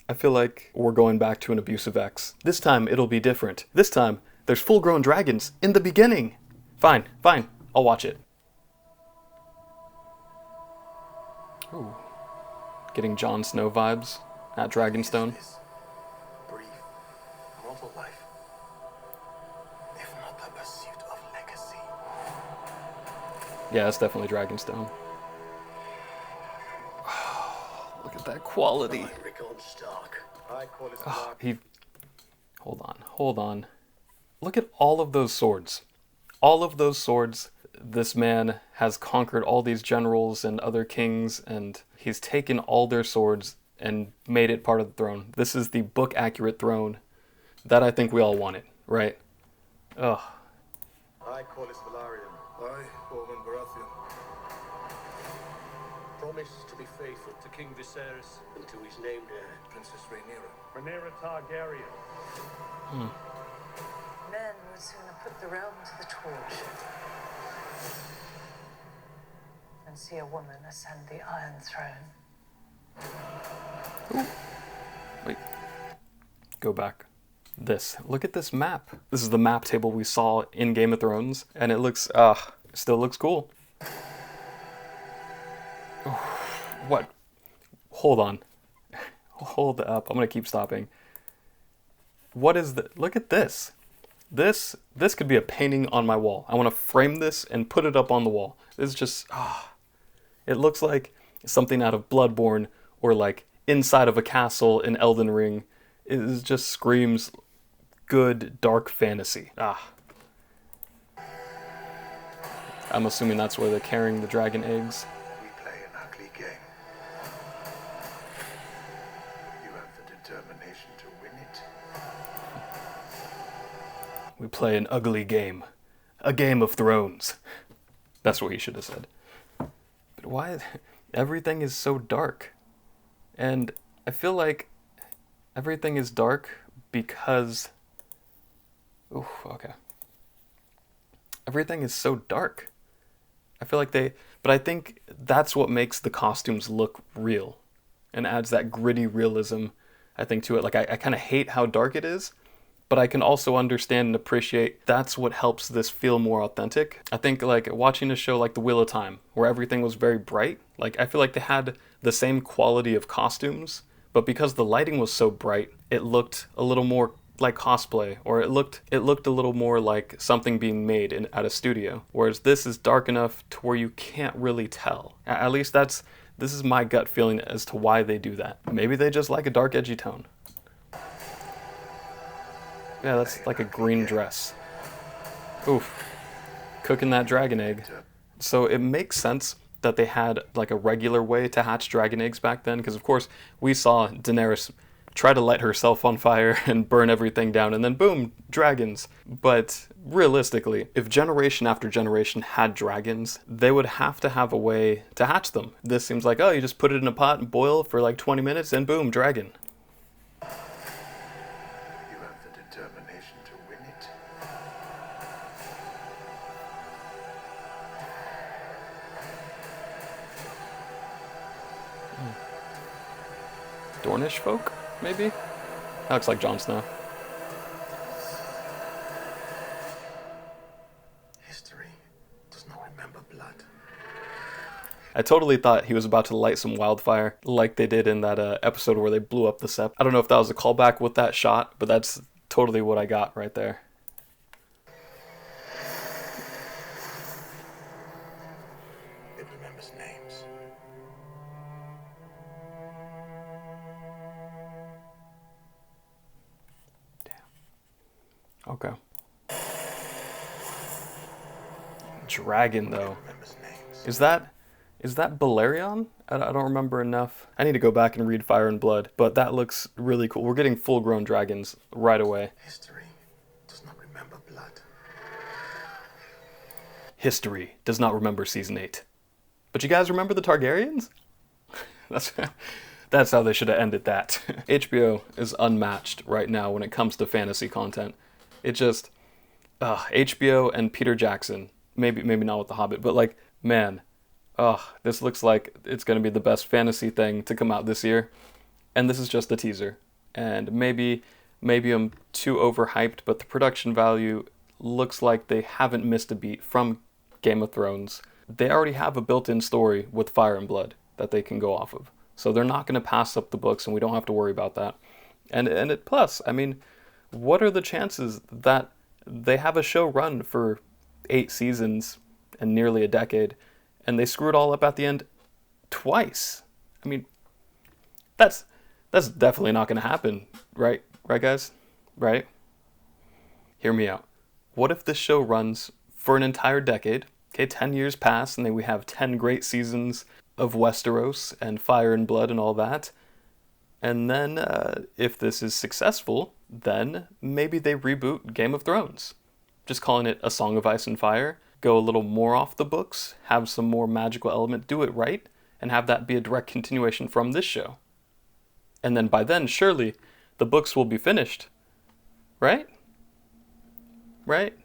I feel like we're going back to an abusive ex. This time it'll be different. This time there's full-grown dragons in the beginning. Fine, fine. I'll watch it. Ooh. Getting Jon Snow vibes at Dragonstone. Brief, mortal life, if not the pursuit of legacy. Yeah, it's definitely Dragonstone. Look at that quality. Hold on. Look at all of those swords. All of those swords. This man has conquered all these generals and other kings, and he's taken all their swords and made it part of the throne. This is the book-accurate throne that I think we all wanted, right? Ugh. I call this Valarian. I, Roman Baratheon. Promise to be faithful to King Viserys and to his named heir, Princess Rhaenyra. Rhaenyra Targaryen. Men would sooner put the realm to the torch than see a woman ascend the Iron Throne. Ooh. Wait. Go back. Look at this map. This is the map table we saw in Game of Thrones, and it looks, still looks cool. What? Hold on. Hold up. I'm gonna keep stopping. What is the? Look at this. This could be a painting on my wall. I want to frame this and put it up on the wall. This is just, it looks like something out of Bloodborne or like inside of a castle in Elden Ring. It just screams good dark fantasy. I'm assuming that's where they're carrying the dragon eggs. We play an ugly game. You have the determination to win it. We play an ugly game. A Game of Thrones. That's what he should have said. But why? Everything is so dark. And I feel like everything is dark because... Ooh, okay. Everything is so dark. I feel like but I think that's what makes the costumes look real and adds that gritty realism, I think, to it. Like, I kind of hate how dark it is, but I can also understand and appreciate that's what helps this feel more authentic. I think, like, watching a show like The Wheel of Time, where everything was very bright, like, I feel like they had the same quality of costumes, but because the lighting was so bright, it looked a little more like cosplay, or it looked a little more like something being made at a studio. Whereas this is dark enough to where you can't really tell. At least this is my gut feeling as to why they do that. Maybe they just like a dark, edgy tone. Yeah, that's like a green dress. Oof. Cooking that dragon egg. So it makes sense that they had like a regular way to hatch dragon eggs back then, because of course we saw Daenerys try to light herself on fire and burn everything down, and then boom, dragons. But realistically, if generation after generation had dragons, they would have to have a way to hatch them. This seems like, oh, you just put it in a pot and boil for like 20 minutes and boom, dragon. You have the determination to win it. Dornish folk, maybe? That looks like Jon Snow. History does not remember blood. I totally thought he was about to light some wildfire, like they did in that episode where they blew up the Sept. I don't know if that was a callback with that shot, but that's totally what I got right there. It remembers names. Okay. Dragon, though. Remembers names. Is that Balerion? I don't remember enough. I need to go back and read Fire and Blood, but that looks really cool. We're getting full-grown dragons right away. History does not remember blood. History does not remember Season 8. But you guys remember the Targaryens? That's how they should have ended that. HBO is unmatched right now when it comes to fantasy content. It just... HBO and Peter Jackson. Maybe not with The Hobbit, but like, man... this looks like it's going to be the best fantasy thing to come out this year. And this is just a teaser. And maybe I'm too overhyped, but the production value looks like they haven't missed a beat from Game of Thrones. They already have a built-in story with Fire and Blood that they can go off of. So they're not going to pass up the books, and we don't have to worry about that. Plus, I mean, what are the chances that they have a show run for 8 seasons and nearly a decade, and they screw it all up at the end twice? I mean, that's definitely not going to happen, right? Right, guys? Right? Hear me out. What if this show runs for an entire decade? Okay, 10 years pass, and then we have 10 great seasons of Westeros and Fire and Blood and all that. And then, if this is successful, then maybe they reboot Game of Thrones. Just calling it A Song of Ice and Fire. Go a little more off the books, have some more magical element, do it right, and have that be a direct continuation from this show. And then by then, surely, the books will be finished. Right? Right?